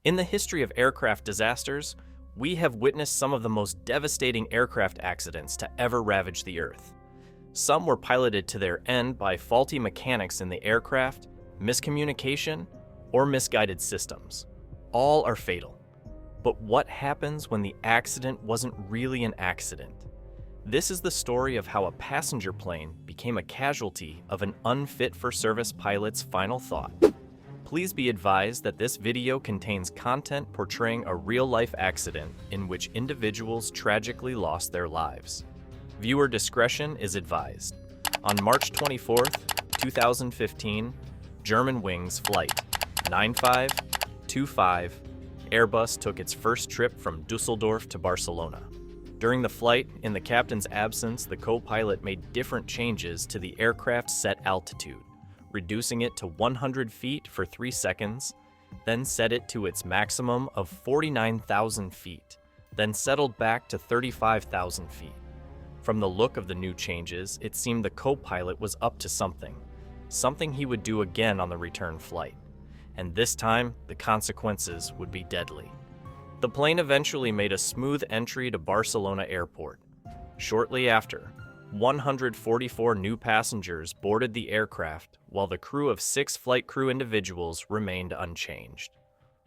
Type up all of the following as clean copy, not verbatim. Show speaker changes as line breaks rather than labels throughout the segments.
In the history of aircraft disasters, we have witnessed some of the most devastating aircraft accidents to ever ravage the Earth. Some were piloted to their end by faulty mechanics in the aircraft, miscommunication, or misguided systems. All are fatal. But what happens when the accident wasn't really an accident? This is the story of how a passenger plane became a casualty of an unfit-for-service pilot's final thought. Please be advised that this video contains content portraying a real-life accident in which individuals tragically lost their lives. Viewer discretion is advised. On March 24, 2015, Germanwings Flight 9525 Airbus took its first trip from Dusseldorf to Barcelona. During the flight, in the captain's absence, the co-pilot made different changes to the aircraft's set altitude, reducing it to 100 feet for 3 seconds, then set it to its maximum of 49,000 feet, then settled back to 35,000 feet. From the look of the new changes, it seemed the co-pilot was up to something he would do again on the return flight. And this time, the consequences would be deadly. The plane eventually made a smooth entry to Barcelona Airport. Shortly after, 144 new passengers boarded the aircraft, while the crew of 6 flight crew individuals remained unchanged.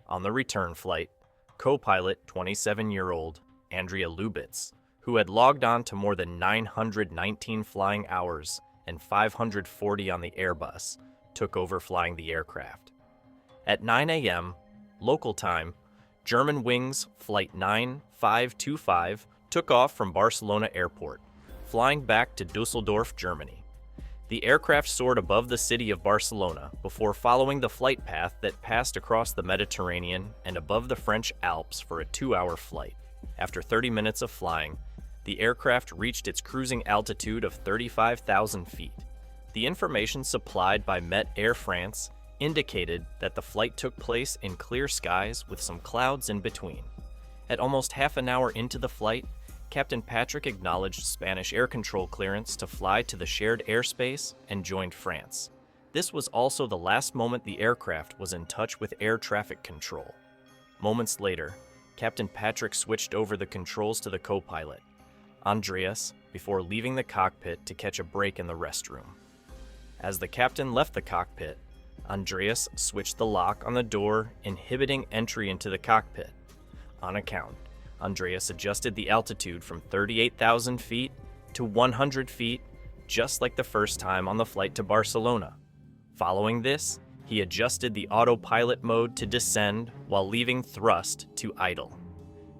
On the return flight, co-pilot 27-year-old Andrea Lubitz, who had logged on to more than 919 flying hours and 540 on the Airbus, took over flying the aircraft. At 9 a.m. local time, Germanwings Flight 9525 took off from Barcelona Airport, flying back to Dusseldorf, Germany. The aircraft soared above the city of Barcelona before following the flight path that passed across the Mediterranean and above the French Alps for a 2-hour flight. After 30 minutes of flying, the aircraft reached its cruising altitude of 35,000 feet. The information supplied by Met Air France indicated that the flight took place in clear skies with some clouds in between. At almost half an hour into the flight, Captain Patrick acknowledged Spanish air control clearance to fly to the shared airspace and joined France. This was also the last moment the aircraft was in touch with air traffic control. Moments later, Captain Patrick switched over the controls to the co-pilot, Andreas, before leaving the cockpit to catch a break in the restroom. As the captain left the cockpit, Andreas switched the lock on the door, inhibiting entry into the cockpit. On account, Andreas adjusted the altitude from 38,000 feet to 100 feet, just like the first time on the flight to Barcelona. Following this, he adjusted the autopilot mode to descend while leaving thrust to idle.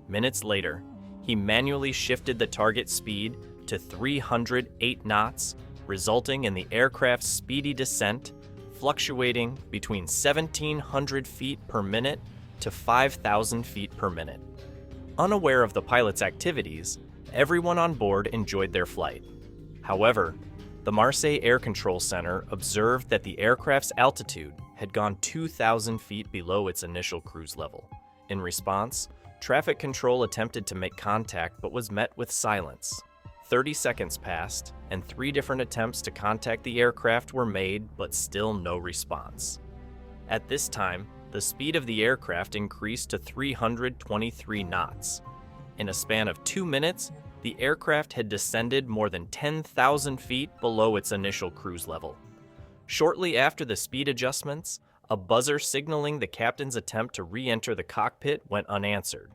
Minutes later, he manually shifted the target speed to 308 knots, resulting in the aircraft's speedy descent fluctuating between 1,700 feet per minute to 5,000 feet per minute. Unaware of the pilot's activities, everyone on board enjoyed their flight. However, the Marseille Air Control Center observed that the aircraft's altitude had gone 2,000 feet below its initial cruise level. In response, traffic control attempted to make contact but was met with silence. 30 seconds passed, and 3 different attempts to contact the aircraft were made, but still no response. At this time, the speed of the aircraft increased to 323 knots. In a span of 2 minutes, the aircraft had descended more than 10,000 feet below its initial cruise level. Shortly after the speed adjustments, a buzzer signaling the captain's attempt to re-enter the cockpit went unanswered.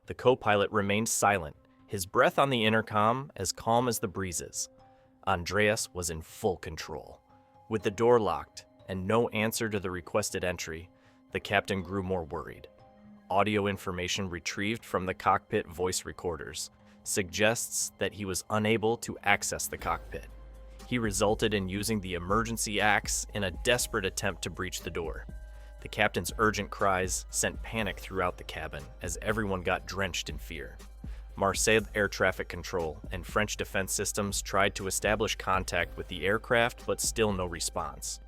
The co-pilot remained silent, his breath on the intercom as calm as the breezes. Andreas was in full control. With the door locked and no answer to the requested entry, the captain grew more worried. Audio information retrieved from the cockpit voice recorders suggests that he was unable to access the cockpit. He resulted in using the emergency axe in a desperate attempt to breach the door. The captain's urgent cries sent panic throughout the cabin as everyone got drenched in fear. Marseille Air Traffic Control and French defense systems tried to establish contact with the aircraft, but still no response.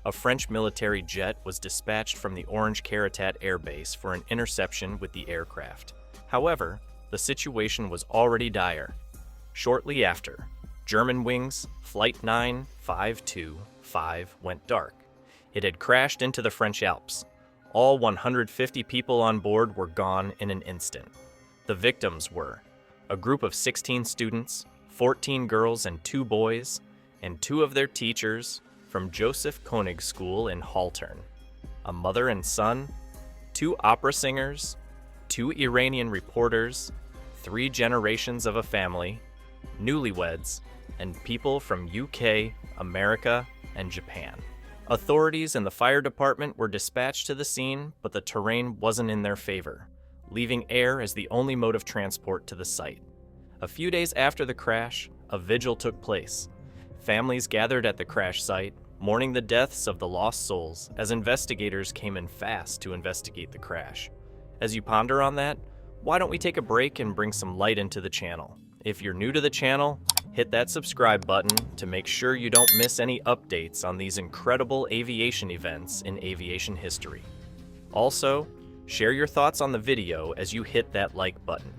A French military jet was dispatched from the Orange Caritat Air Base for an interception with the aircraft. However, the situation was already dire. Shortly after, Germanwings Flight 9525 went dark. It had crashed into the French Alps. All 150 people on board were gone in an instant. The victims were a group of 16 students, 14 girls and 2 boys, and 2 of their teachers from Joseph Koenig School in Haltern, a mother and son, 2 opera singers, 2 Iranian reporters, 3 generations of a family, newlyweds, and people from UK, America, and Japan. Authorities and the fire department were dispatched to the scene, but the terrain wasn't in their favor, leaving air as the only mode of transport to the site. A few days after the crash, a vigil took place. Families gathered at the crash site, mourning the deaths of the lost souls as investigators came in fast to investigate the crash. As you ponder on that, why don't we take a break and bring some light into the channel? If you're new to the channel, hit that subscribe button to make sure you don't miss any updates on these incredible aviation events in aviation history. Also, share your thoughts on the video as you hit that like button.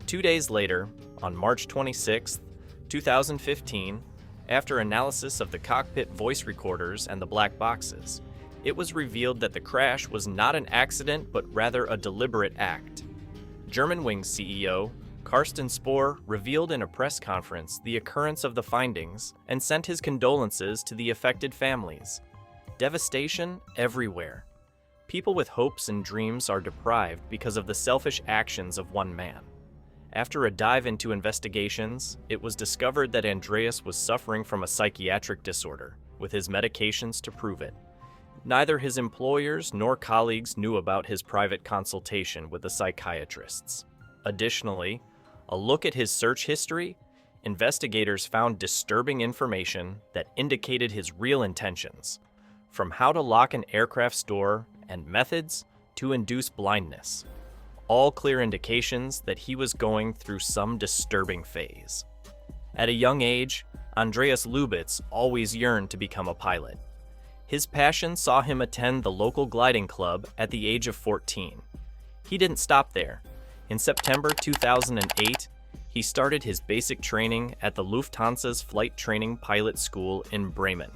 2 days later, on March 26, 2015, after analysis of the cockpit voice recorders and the black boxes, it was revealed that the crash was not an accident but rather a deliberate act. Germanwings CEO Carsten Spohr revealed in a press conference the occurrence of the findings and sent his condolences to the affected families. Devastation everywhere. People with hopes and dreams are deprived because of the selfish actions of one man. After a dive into investigations, it was discovered that Andreas was suffering from a psychiatric disorder, with his medications to prove it. Neither his employers nor colleagues knew about his private consultation with the psychiatrists. Additionally, a look at his search history, investigators found disturbing information that indicated his real intentions, from how to lock an aircraft's door and methods to induce blindness. All clear indications that he was going through some disturbing phase. At a young age, Andreas Lubitz always yearned to become a pilot. His passion saw him attend the local gliding club at the age of 14. He didn't stop there. In September 2008, he started his basic training at the Lufthansa's Flight Training Pilot School in Bremen.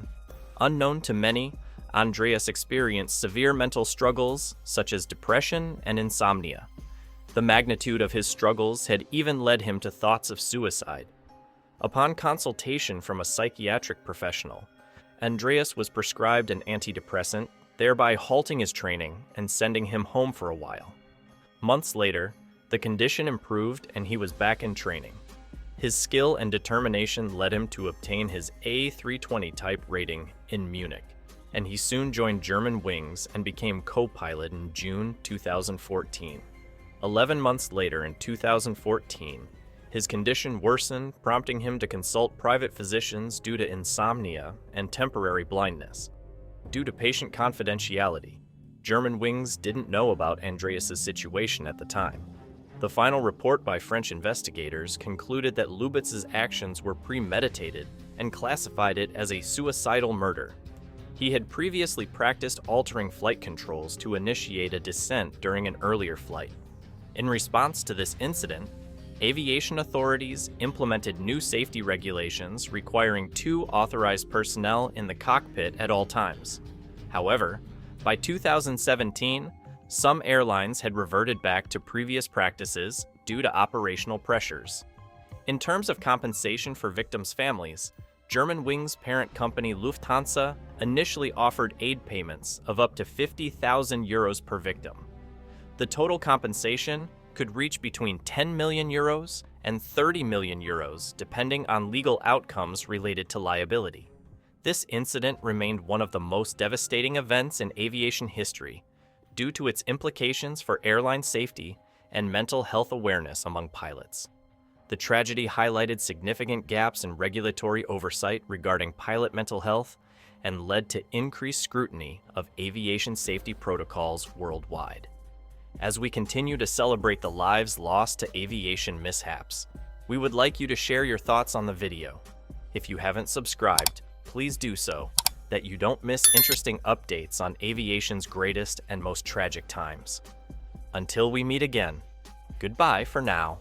Unknown to many, Andreas experienced severe mental struggles such as depression and insomnia. The magnitude of his struggles had even led him to thoughts of suicide. Upon consultation from a psychiatric professional, Andreas was prescribed an antidepressant, thereby halting his training and sending him home for a while. Months later, the condition improved and he was back in training. His skill and determination led him to obtain his A320 type rating in Munich, and he soon joined Germanwings and became co-pilot in June 2014. 11 months later, in 2014, his condition worsened, prompting him to consult private physicians due to insomnia and temporary blindness. Due to patient confidentiality, Germanwings didn't know about Andreas' situation at the time. The final report by French investigators concluded that Lubitz's actions were premeditated and classified it as a suicidal murder. He had previously practiced altering flight controls to initiate a descent during an earlier flight. In response to this incident, aviation authorities implemented new safety regulations requiring 2 authorized personnel in the cockpit at all times. However, by 2017, some airlines had reverted back to previous practices due to operational pressures. In terms of compensation for victims' families, Germanwings parent company Lufthansa initially offered aid payments of up to 50,000 euros per victim. The total compensation could reach between 10 million euros and 30 million euros depending on legal outcomes related to liability. This incident remained one of the most devastating events in aviation history due to its implications for airline safety and mental health awareness among pilots. The tragedy highlighted significant gaps in regulatory oversight regarding pilot mental health and led to increased scrutiny of aviation safety protocols worldwide. As we continue to celebrate the lives lost to aviation mishaps, we would like you to share your thoughts on the video. If you haven't subscribed, please do so, that you don't miss interesting updates on aviation's greatest and most tragic times. Until we meet again, goodbye for now.